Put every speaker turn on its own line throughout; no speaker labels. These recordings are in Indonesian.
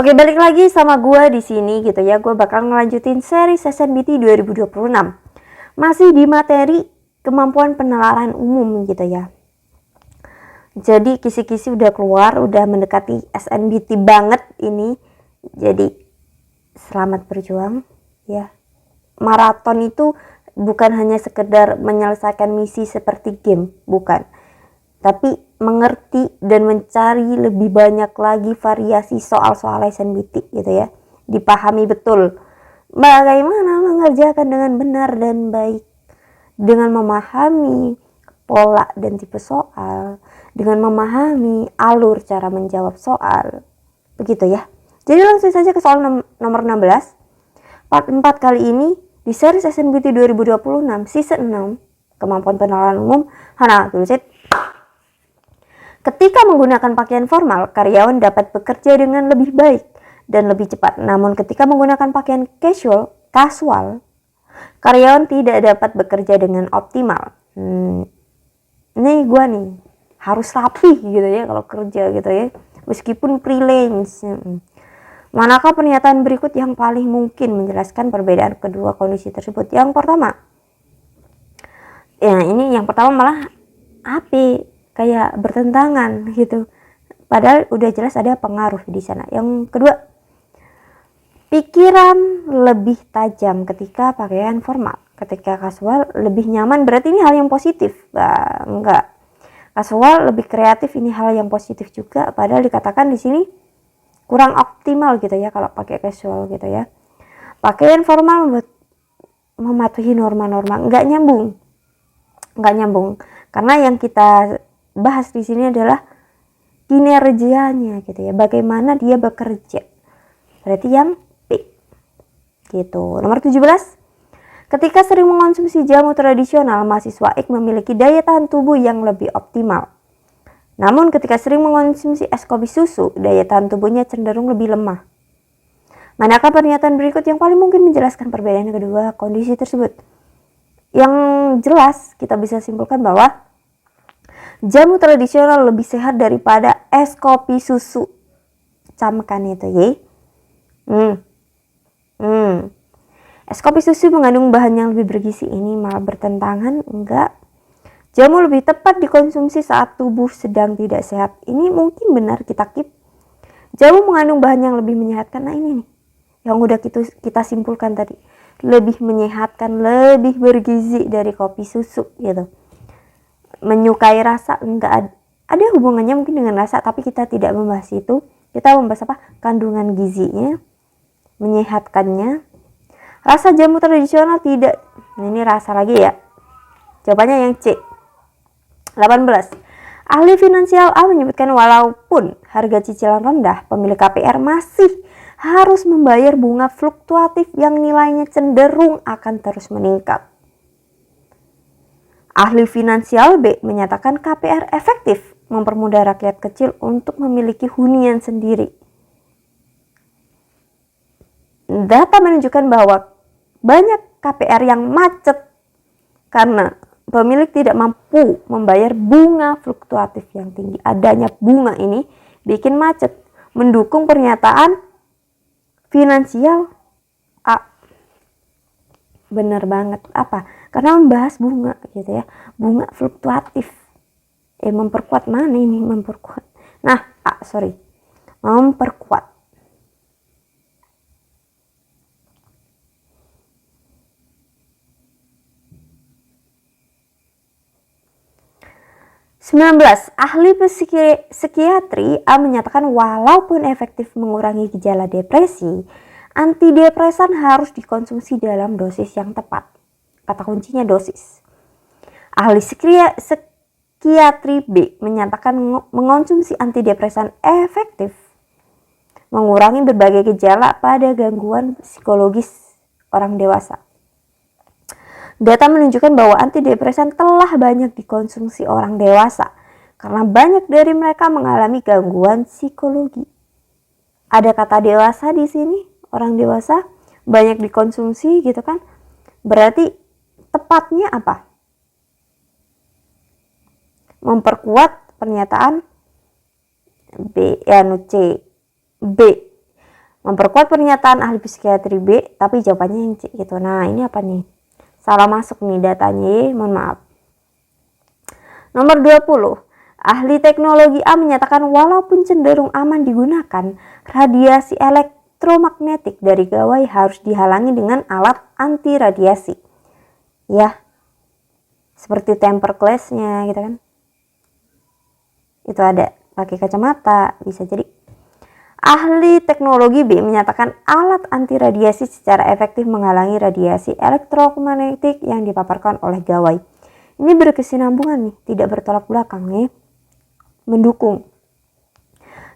Oke, balik lagi sama gue di sini gitu ya. Gue bakal ngelanjutin seri SNBT 2026. Masih di materi kemampuan penalaran umum gitu ya. Jadi kisi-kisi udah keluar, udah mendekati SNBT banget ini. Jadi selamat berjuang ya. Maraton itu bukan hanya sekedar menyelesaikan misi seperti game, bukan. Tapi mengerti dan mencari lebih banyak lagi variasi soal-soal SNBT gitu ya. Dipahami betul bagaimana mengerjakan dengan benar dan baik, dengan memahami pola dan tipe soal, dengan memahami alur cara menjawab soal, begitu ya. Jadi langsung saja ke soal nomor 16. Part 4 kali ini di series SNBT 2026 season 6 kemampuan penalaran umum. Hana tulisit. Ketika menggunakan pakaian formal, karyawan dapat bekerja dengan lebih baik dan lebih cepat. Namun ketika menggunakan pakaian casual, karyawan tidak dapat bekerja dengan optimal. Ini gue nih harus rapih gitu ya kalau kerja gitu ya, meskipun freelance. Manakah pernyataan berikut yang paling mungkin menjelaskan perbedaan kedua kondisi tersebut? Yang pertama, ya ini yang pertama malah apa? Kayak bertentangan gitu. Padahal udah jelas ada pengaruh di sana. Yang kedua, pikiran lebih tajam ketika pakaian formal. Ketika kasual lebih nyaman, berarti ini hal yang positif. Bah, enggak. Kasual lebih kreatif, ini hal yang positif juga. Padahal dikatakan di sini kurang optimal gitu ya kalau pakai casual gitu ya. Pakaian formal mematuhi norma-norma, enggak nyambung. Karena yang kita bahas di sini adalah kinerjanya gitu ya, bagaimana dia bekerja. Berarti yang B gitu. Nomor 17, ketika sering mengonsumsi jamu tradisional, mahasiswa X memiliki daya tahan tubuh yang lebih optimal. Namun ketika sering mengonsumsi es kopi susu, daya tahan tubuhnya cenderung lebih lemah. Manakah pernyataan berikut yang paling mungkin menjelaskan perbedaan kedua kondisi tersebut? Yang jelas kita bisa simpulkan bahwa jamu tradisional lebih sehat daripada es kopi susu. Camkan itu ya. Es kopi susu mengandung bahan yang lebih bergizi, ini malah bertentangan. Enggak. Jamu lebih tepat dikonsumsi saat tubuh sedang tidak sehat. Ini mungkin benar, kita keep. Jamu mengandung bahan yang lebih menyehatkan. Nah ini nih yang udah kita simpulkan tadi. Lebih menyehatkan, lebih bergizi dari kopi susu gitu. Menyukai rasa, enggak ada hubungannya mungkin dengan rasa, tapi kita tidak membahas itu. Kita membahas apa? Kandungan gizinya, menyehatkannya. Rasa jamu tradisional tidak. Ini rasa lagi ya. Jawabannya yang C. 18. Ahli finansial A menyebutkan walaupun harga cicilan rendah, pemilik KPR masih harus membayar bunga fluktuatif yang nilainya cenderung akan terus meningkat. Ahli finansial B menyatakan KPR efektif mempermudah rakyat kecil untuk memiliki hunian sendiri. Data menunjukkan bahwa banyak KPR yang macet karena pemilik tidak mampu membayar bunga fluktuatif yang tinggi. Adanya bunga ini bikin macet. Mendukung pernyataan finansial A. Bener banget. Apa? Karena membahas bunga gitu ya. Bunga fluktuatif. Memperkuat mana ini? Memperkuat. Nah, memperkuat. Ahli psikiatri A menyatakan walaupun efektif mengurangi gejala depresi, antidepresan harus dikonsumsi dalam dosis yang tepat. Kata kuncinya dosis. Ahli psikiatri B menyatakan mengonsumsi antidepresan efektif mengurangi berbagai gejala pada gangguan psikologis orang dewasa. Data menunjukkan bahwa antidepresan telah banyak dikonsumsi orang dewasa karena banyak dari mereka mengalami gangguan psikologi. Ada kata dewasa di sini, orang dewasa banyak dikonsumsi gitu kan. Berarti tepatnya apa? Memperkuat pernyataan B. Memperkuat pernyataan ahli psikiatri B, tapi jawabannya yang C gitu. Nah, ini apa nih? Salah masuk nih datanya, mohon maaf. Nomor 20. Ahli teknologi A menyatakan walaupun cenderung aman digunakan, radiasi elektromagnetik dari gawai harus dihalangi dengan alat anti radiasi. Ya, seperti tempered glass-nya gitu kan. Itu ada pakai kacamata, bisa jadi. Ahli teknologi B menyatakan alat anti radiasi secara efektif menghalangi radiasi elektromagnetik yang dipaparkan oleh gawai. Ini berkesinambungan nih, tidak bertolak belakang nih. Mendukung.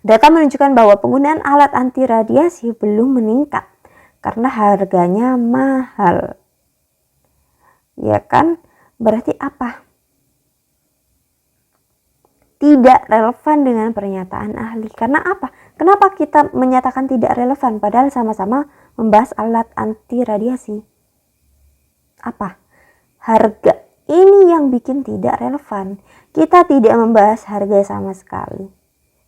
Data menunjukkan bahwa penggunaan alat anti radiasi belum meningkat karena harganya mahal. Ya kan? Berarti apa? Tidak relevan dengan pernyataan ahli. Karena apa? Kenapa kita menyatakan tidak relevan padahal sama-sama membahas alat anti radiasi? Apa? Harga. Ini yang bikin tidak relevan. Kita tidak membahas harga sama sekali.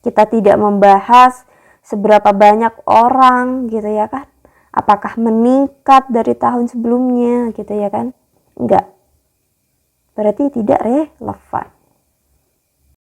Kita tidak membahas seberapa banyak orang gitu ya kan. Apakah meningkat dari tahun sebelumnya gitu ya kan. Enggak. Berarti tidak relevan.